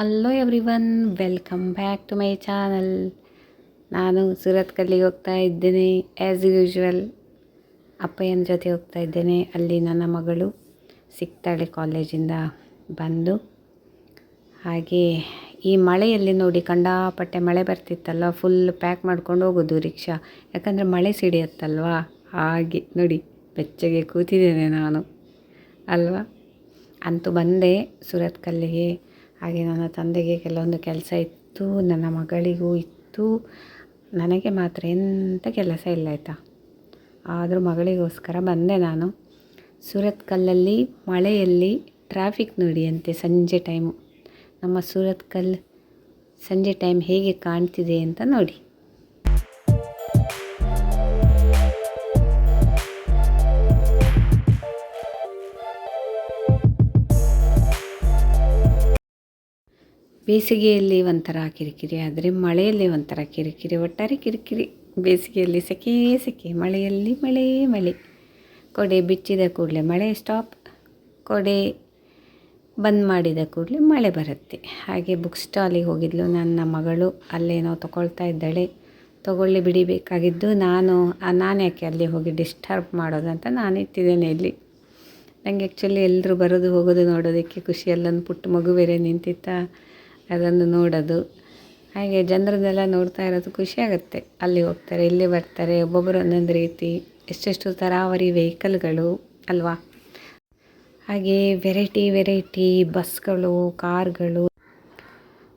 Hello everyone, welcome back to my channel. ನಾನು ಸೂರತ್ ಕಲ್ಲಿಗೆ ಹೋಗ್ತಾ ಇದ್ದೇನೆ. ಆ್ಯಸ್ ಯೂಶ್ವಲ್ ಅಪ್ಪಯ್ಯನ ಜೊತೆ ಹೋಗ್ತಾ ಇದ್ದೇನೆ. ಅಲ್ಲಿ ನನ್ನ ಮಗಳು ಸಿಗ್ತಾಳೆ ಕಾಲೇಜಿಂದ ಬಂದು. ಹಾಗೆ ಈ ಮಳೆಯಲ್ಲಿ ನೋಡಿ, ಕಂಡಾಪಟ್ಟೆ ಮಳೆ ಬರ್ತಿತ್ತಲ್ಲ, ಫುಲ್ ಪ್ಯಾಕ್ ಮಾಡ್ಕೊಂಡು ಹೋಗೋದು ರಿಕ್ಷಾ. ಯಾಕಂದರೆ ಮಳೆ ಸಿಡಿಯುತ್ತಲ್ವ, ಹಾಗೆ ನೋಡಿ ಬೆಚ್ಚಗೆ ಕೂತಿದ್ದೇನೆ ನಾನು ಅಲ್ವಾ. ಅಂತೂ ಬಂದೆ ಸೂರತ್ ಕಲ್ಲಿಗೆ. ಹಾಗೆ ನನ್ನ ತಂದೆಗೆ ಕೆಲವೊಂದು ಕೆಲಸ ಇತ್ತು, ನನ್ನ ಮಗಳಿಗೂ ಇತ್ತು. ನನಗೆ ಮಾತ್ರ ಎಂಥ ಕೆಲಸ ಇಲ್ಲ ಆಯಿತಾ. ಆದರೂ ಮಗಳಿಗೋಸ್ಕರ ಬಂದೆ ನಾನು. ಸೂರತ್ ಕಲ್ಲಲ್ಲಿ ಮಳೆಯಲ್ಲಿ ಟ್ರಾಫಿಕ್ ನೋಡಿ ಅಂತೆ ಸಂಜೆ ಟೈಮು. ನಮ್ಮ ಸೂರತ್ ಕಲ್ ಸಂಜೆ ಟೈಮ್ ಹೇಗೆ ಕಾಣ್ತಿದೆ ಅಂತ ನೋಡಿ. ಬೇಸಿಗೆಯಲ್ಲಿ ಒಂಥರ ಕಿರಿಕಿರಿ, ಆದರೆ ಮಳೆಯಲ್ಲಿ ಒಂಥರ ಕಿರಿಕಿರಿ, ಒಟ್ಟಾರೆ ಕಿರಿಕಿರಿ. ಬೇಸಿಗೆಯಲ್ಲಿ ಸೆಕೆ ಸೆಕೆ, ಮಳೆಯಲ್ಲಿ ಮಳೆ ಮಳೆ. ಕೊಡೆ ಬಿಚ್ಚಿದ ಕೂಡಲೇ ಮಳೆ ಸ್ಟಾಪ್, ಕೊಡೆ ಬಂದ್ ಮಾಡಿದ ಕೂಡಲೇ ಮಳೆ ಬರುತ್ತೆ. ಹಾಗೆ ಬುಕ್ ಸ್ಟಾಲಿಗೆ ಹೋಗಿದ್ಲು ನನ್ನ ಮಗಳು, ಅಲ್ಲೇನೋ ತೊಗೊಳ್ತಾ ಇದ್ದಾಳೆ. ತೊಗೊಳ್ಳಿ ಬಿಡಿಬೇಕಾಗಿದ್ದು ನಾನು ಯಾಕೆ ಅಲ್ಲಿ ಹೋಗಿ ಡಿಸ್ಟರ್ಬ್ ಮಾಡೋದಂತ ನಾನು ಇಟ್ಟಿದ್ದೇನೆ ಇಲ್ಲಿ. ನನಗೆ ಆ್ಯಕ್ಚುಲಿ ಎಲ್ಲರೂ ಬರೋದು ಹೋಗೋದು ನೋಡೋದಕ್ಕೆ ಖುಷಿ. ಅಲ್ಲೊಂದು ಪುಟ್ಟ ಮಗು ಬೇರೆ ನಿಂತಿತ್ತ, ಅದನ್ನು ನೋಡೋದು. ಹಾಗೆ ಜನರನ್ನೆಲ್ಲ ನೋಡ್ತಾ ಇರೋದು ಖುಷಿ ಆಗುತ್ತೆ. ಅಲ್ಲಿ ಹೋಗ್ತಾರೆ, ಇಲ್ಲಿ ಬರ್ತಾರೆ, ಒಬ್ಬೊಬ್ಬರು ಒಂದೊಂದು ರೀತಿ, ಎಷ್ಟೆಷ್ಟು ತರಾವರಿ ವೆಹಿಕಲ್ಗಳು ಅಲ್ವಾ. ಹಾಗೆ ವೆರೈಟಿ ಬಸ್ಗಳು, ಕಾರ್ಗಳು.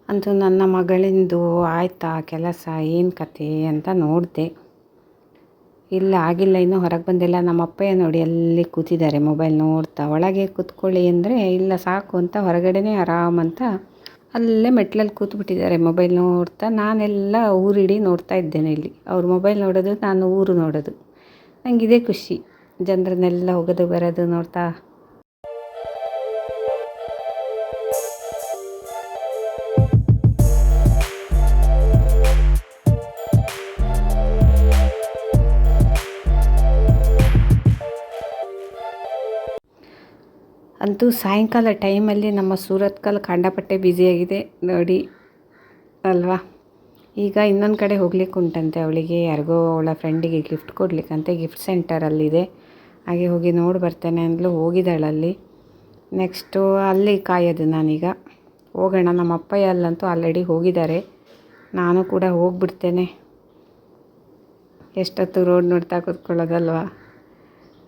ಅಂತೂ ನನ್ನ ಮಗಳಿಂದು ಆಯಿತಾ ಕೆಲಸ, ಏನು ಕತೆ ಅಂತ ನೋಡಿದೆ. ಇಲ್ಲ ಆಗಿಲ್ಲ, ಇನ್ನೂ ಹೊರಗೆ ಬಂದಿಲ್ಲ. ನಮ್ಮ ಅಪ್ಪಯ್ಯ ನೋಡಿ ಅಲ್ಲಿ ಕೂತಿದ್ದಾರೆ ಮೊಬೈಲ್ ನೋಡ್ತಾ. ಒಳಗೆ ಕೂತ್ಕೊಳ್ಳಿ ಅಂದರೆ ಇಲ್ಲ ಸಾಕು ಅಂತ ಹೊರಗಡೆನೇ ಆರಾಮಂತ ಅಲ್ಲೇ ಮೆಟ್ಲಲ್ಲಿ ಕೂತ್ಬಿಟ್ಟಿದ್ದಾರೆ ಮೊಬೈಲ್ ನೋಡ್ತಾ. ನಾನೆಲ್ಲ ಊರಿಡೀ ನೋಡ್ತಾ ಇದ್ದೇನೆ ಇಲ್ಲಿ. ಅವ್ರು ಮೊಬೈಲ್ ನೋಡೋದು, ನಾನು ಊರು ನೋಡೋದು. ನನಗೆ ಇದೇ ಖುಷಿ, ಜನರನ್ನೆಲ್ಲ ಹೋಗೋದು ಬರೋದು ನೋಡ್ತಾ. ಅಂತೂ ಸಾಯಂಕಾಲ ಟೈಮಲ್ಲಿ ನಮ್ಮ ಸೂರತ್ ಕಲ್ ಕಂಡಪಟ್ಟೆ ಬ್ಯುಸಿಯಾಗಿದೆ ನೋಡಿ ಅಲ್ವಾ. ಈಗ ಇನ್ನೊಂದು ಕಡೆ ಹೋಗ್ಲಿಕ್ಕೆ ಉಂಟಂತೆ ಅವಳಿಗೆ, ಯಾರಿಗೋ ಅವಳ ಫ್ರೆಂಡಿಗೆ ಗಿಫ್ಟ್ ಕೊಡಲಿಕ್ಕಂತೆ. ಗಿಫ್ಟ್ ಸೆಂಟರಲ್ಲಿದೆ. ಹಾಗೆ ಹೋಗಿ ನೋಡಿ ಬರ್ತೇನೆ ಅಂದ್ಲು, ಹೋಗಿದ್ದಾಳಲ್ಲಿ. ನೆಕ್ಸ್ಟು ಅಲ್ಲಿ ಕಾಯೋದು ನಾನೀಗ. ಹೋಗೋಣ, ನಮ್ಮ ಅಪ್ಪಯ್ಯ ಅಲ್ಲಂತೂ ಆಲ್ರೆಡಿ ಹೋಗಿದ್ದಾರೆ. ನಾನು ಕೂಡ ಹೋಗ್ಬಿಡ್ತೇನೆ. ಎಷ್ಟೊತ್ತು ರೋಡ್ ನೋಡ್ತಾ ಕೂತ್ಕೊಳ್ಳೋದಲ್ವಾ.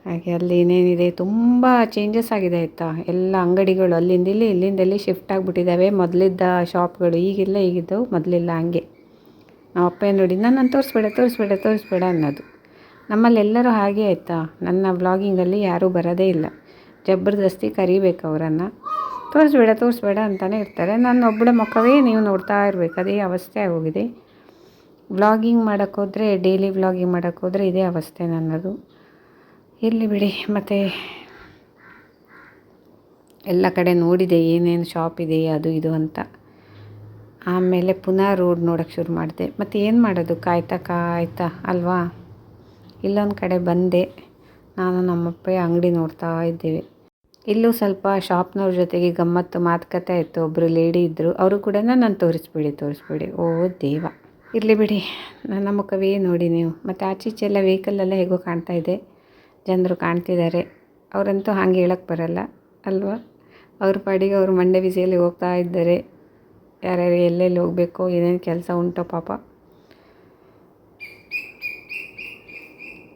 ಹಾಗೆ ಅಲ್ಲಿ ಏನೇನಿದೆ, ತುಂಬ ಚೇಂಜಸ್ ಆಗಿದೆ ಆಯಿತಾ. ಎಲ್ಲ ಅಂಗಡಿಗಳು ಅಲ್ಲಿಂದ ಇಲ್ಲಿ, ಇಲ್ಲಿಂದಲ್ಲಿ ಶಿಫ್ಟ್ ಆಗಿಬಿಟ್ಟಿದ್ದಾವೆ. ಮೊದಲಿದ್ದ ಶಾಪ್ಗಳು ಈಗಿಲ್ಲ, ಈಗಿದ್ದವು ಮೊದಲಿಲ್ಲ. ಹಂಗೆ ನಮ್ಮ ಅಪ್ಪ ನೋಡಿ ನನ್ನನ್ನು ತೋರಿಸ್ಬೇಡ ಅನ್ನೋದು. ನಮ್ಮಲ್ಲಿ ಎಲ್ಲರೂ ಹಾಗೆ ಆಯಿತಾ. ನನ್ನ ವ್ಲಾಗಿಂಗಲ್ಲಿ ಯಾರೂ ಬರೋದೇ ಇಲ್ಲ, ಜಬರ್ದಸ್ತಿ ಕರಿಬೇಕು ಅವರನ್ನು. ತೋರಿಸ್ಬೇಡ ಅಂತಲೇ ಇರ್ತಾರೆ. ನನ್ನ ಒಬ್ಬಳ ಮುಖವೇ ನೀವು ನೋಡ್ತಾ ಇರಬೇಕು, ಅದೇ ಅವಸ್ಥೆ ಆಗೋಗಿದೆ. ವ್ಲಾಗಿಂಗ್ ಮಾಡೋಕ್ಕೋದ್ರೆ, ಡೈಲಿ ವ್ಲಾಗಿಂಗ್ ಮಾಡೋಕ್ಕೋದ್ರೆ ಇದೇ ಅವಸ್ಥೆ ನನ್ನದು. ಇರಲಿ ಬಿಡಿ. ಮತ್ತು ಎಲ್ಲ ಕಡೆ ನೋಡಿದೆ ಏನೇನು ಶಾಪ್ ಇದೆ ಅದು ಇದು ಅಂತ. ಆಮೇಲೆ ಪುನಃ ರೋಡ್ ನೋಡೋಕ್ಕೆ ಶುರು ಮಾಡಿದೆ. ಮತ್ತು ಏನು ಮಾಡೋದು, ಕಾಯ್ತಾ ಅಲ್ವಾ. ಇಲ್ಲೊಂದು ಕಡೆ ಬಂದೆ ನಾನು, ನಮ್ಮಪ್ಪಯ್ಯ ಅಂಗಡಿ ನೋಡ್ತಾ ಇದ್ದೇವೆ. ಇಲ್ಲೂ ಸ್ವಲ್ಪ ಶಾಪ್ನವ್ರ ಜೊತೆಗೆ ಗಮ್ಮತ್ತು ಮಾತುಕತೆ ಆಯಿತು. ಒಬ್ಬರು ಲೇಡಿ ಇದ್ದರು, ಅವರು ಕೂಡ ನಾನು ತೋರಿಸ್ಬೇಡಿ. ಓ ದೇವ, ಇರಲಿ ಬಿಡಿ. ನನ್ನ ಮುಖವೇ ನೋಡಿ ನೀವು. ಮತ್ತು ಆಚೀಚೆಲ್ಲ ವೆಹಿಕಲೆಲ್ಲ ಹೇಗೋ ಕಾಣ್ತಾ ಇದೆ, ಜನರು ಕಾಣ್ತಿದ್ದಾರೆ. ಅವರಂತೂ ಹಾಗೆ ಹೇಳೋಕ್ಕೆ ಬರಲ್ಲ ಅಲ್ವಾ. ಅವ್ರ ಪಾಡಿಗೆ ಅವರು ಮಂಡೆ ಬಿಸಿಯಲ್ಲಿ ಹೋಗ್ತಾ ಇದ್ದಾರೆ. ಯಾರ್ಯಾರು ಎಲ್ಲೆಲ್ಲಿ ಹೋಗಬೇಕು, ಏನೇನು ಕೆಲಸ ಉಂಟೋ ಪಾಪ.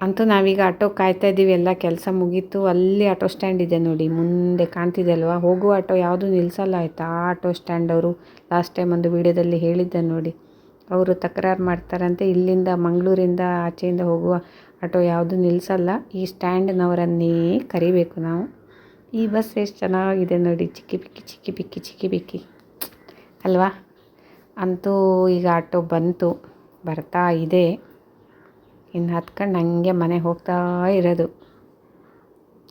ಅಂತೂ ನಾವೀಗ ಆಟೋ ಕಾಯ್ತಾ ಇದ್ದೀವಿ. ಎಲ್ಲ ಕೆಲಸ ಮುಗೀತು. ಅಲ್ಲಿ ಆಟೋ ಸ್ಟ್ಯಾಂಡ್ ಇದೆ ನೋಡಿ, ಮುಂದೆ ಕಾಣ್ತಿದೆ ಅಲ್ವಾ. ಹೋಗುವ ಆಟೋ ಯಾವುದೂ ನಿಲ್ಲಿಸಲ್ಲ ಆಯಿತಾ. ಆ ಆಟೋ ಸ್ಟ್ಯಾಂಡ್ ಅವರು ಲಾಸ್ಟ್ ಟೈಮ್ ಒಂದು ವೀಡಿಯೋದಲ್ಲಿ ಹೇಳಿದ್ದೆ ನೋಡಿ. ಅವರು ತಕರಾರು ಮಾಡ್ತಾರಂತೆ, ಇಲ್ಲಿಂದ ಮಂಗಳೂರಿಂದ ಆಚೆಯಿಂದ ಹೋಗುವ ಆಟೋ ಯಾವುದು ನಿಲ್ಲಿಸಲ್ಲ. ಈ ಸ್ಟ್ಯಾಂಡ್ನವರನ್ನೇ ಕರಿಬೇಕು ನಾವು. ಈ ಬಸ್ ಎಷ್ಟು ಚೆನ್ನಾಗಿದೆ ನೋಡಿ, ಚಿಕ್ಕಿ ಬಿಕ್ಕಿ ಅಲ್ವಾ. ಅಂತೂ ಈಗ ಆಟೋ ಬಂತು, ಬರ್ತಾ ಇದೆ. ಇನ್ನು ಹತ್ಕೊಂಡು ಹಂಗೆ ಮನೆ ಹೋಗ್ತಾ ಇರೋದು.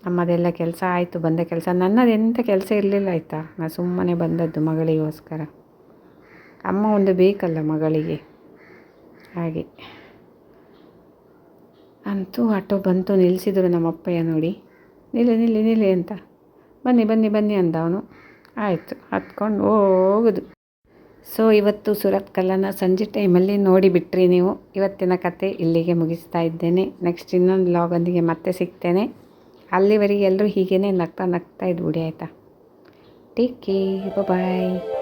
ನಮ್ಮದೆಲ್ಲ ಕೆಲಸ ಆಯಿತು, ಬಂದ ಕೆಲಸ. ನನ್ನದೆಂಥ ಕೆಲಸ ಇರಲಿಲ್ಲ ಆಯಿತಾ. ನಾನು ಸುಮ್ಮನೆ ಬಂದದ್ದು ಮಗಳಿಗೋಸ್ಕರ. ಅಮ್ಮ ಒಂದು ಬೇಕಲ್ಲ ಮಗಳಿಗೆ, ಹಾಗೆ. ಅಂತೂ ಆಟೋ ಬಂತು, ನಿಲ್ಲಿಸಿದ್ರು ನಮ್ಮ ಅಪ್ಪಯ್ಯ ನೋಡಿ. ನಿಲ್ಲಿ ಅಂತ. ಬನ್ನಿ ಅಂದ ಅವನು. ಆಯಿತು, ಹತ್ಕೊಂಡು ಹೋಗೋದು. ಸೊ ಇವತ್ತು ಸೂರತ್ ಕಲ್ಲನ್ನು ಸಂಜೆ ಟೈಮಲ್ಲಿ ನೋಡಿಬಿಟ್ರಿ ನೀವು. ಇವತ್ತಿನ ಕತೆ ಇಲ್ಲಿಗೆ ಮುಗಿಸ್ತಾ ಇದ್ದೇನೆ. ನೆಕ್ಸ್ಟ್ ಇನ್ನೊಂದು ವ್ಲಾಗೊಂದಿಗೆ ಮತ್ತೆ ಸಿಗ್ತೇನೆ. ಅಲ್ಲಿವರೆಗೆ ಎಲ್ಲರೂ ಹೀಗೇ ನಗ್ತಾ ಇದ್ಬಿಡಿ ಆಯಿತಾ. ಟೇಕ್ ಕೇರ್, ಬಾಯ್.